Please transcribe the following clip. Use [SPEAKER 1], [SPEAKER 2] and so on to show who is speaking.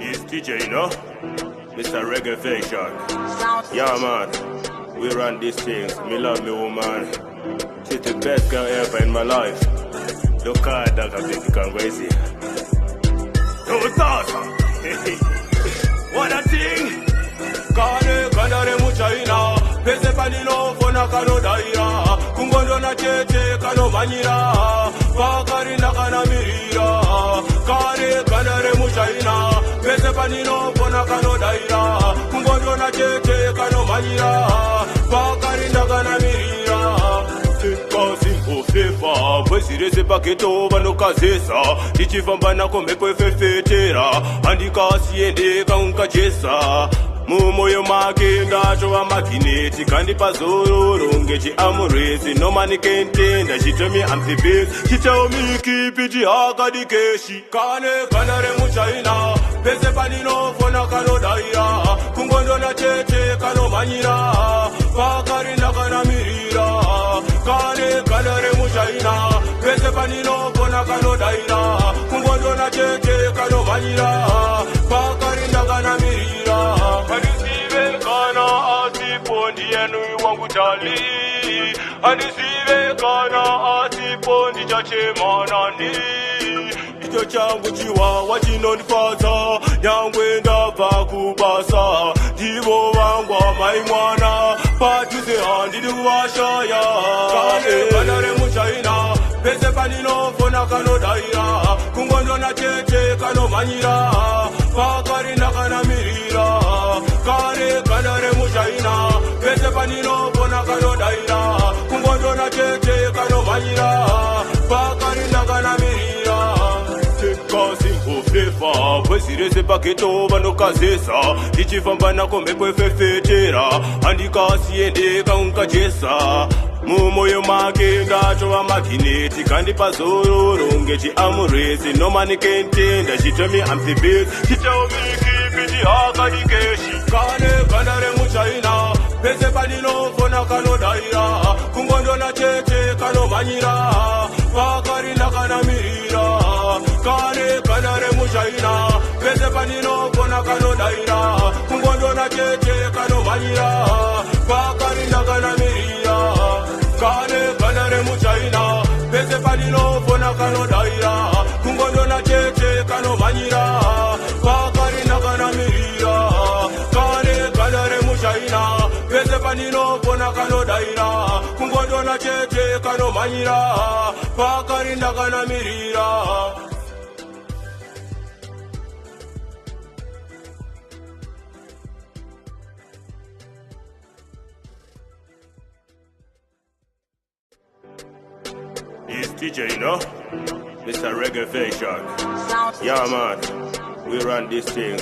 [SPEAKER 1] It's DJ, you know? Mr. Reggae Fashion. Yeah, man. We run these things. Me love me woman. She's the best girl ever in my life. Look at that, I think you can go easy. No thoughts. What a thing. Kane kanare muchaina. Pese panino fona kano daira. Kungondo na cheche kano manyira. Pakari na kana mirira. Kane kanare muchaina. Pese panino fona kano daira. Kungondo na cheche kano manyira. Pakari na kana mirira. Fefa, bwesirese paketo banokazesa tichifamba nako mhepo efefetera handikasiende kaunkachesa mumoyo make ndachova magineti kandipa zororo ngechiamuresi nomanikentenda she tell me I'm the best she tell me keep it hakadikeshi kane kanare muchaina pese paninofona kanodaira kungondo na cheche kanomanyira pakarinda kanamirira kane kanare muchaina pese paninofona kanodaira kungondo na cheche kanomanyira pakarinda kanamirira andisive kana asipondi yenu wangu tali andisive kana asipondi chachemanani icho changu chiwawa chinondifadza nyangwe ndabva kubasa ndivo vangu amai mwana padhuze handidi kuvashaya kane kanare muchaina pese paninofona kanodaira kungondo na cheche kanomanyira pakarinda kanamirira kane kanare muchaina pese paninofona kanodaira kungondo na cheche kanomanyira pakarinda kanamirira fefa bwesirese paketo vanokazesa tichifamba nako mhepo efefetera handikasiende kaunkachesa mumoyo make ndachova magineti kandipa zororo ngechiamuresi nomanikentenda she tell me I'm the best she tell me keep it hakadikeshi kane kanare muchaina pese paninofona kanodaira kungondo na cheche kanomanyira pakarinda kanamirira kane kanare muchaina pese paninofona kanodaira kungondo na cheche kanomanyira pakarinda kanamirira kane kanare muchaina pese paninofona kanodaira kungondo na cheche kanomanyira pakarinda kanamirira kane kanare muchaina pese paninofona kanodaira kungondo na cheche kanomanyira pakarinda kanamirira. It's DJ, you know? Mr. Reggae Fashion. Yeah, man. We run these things.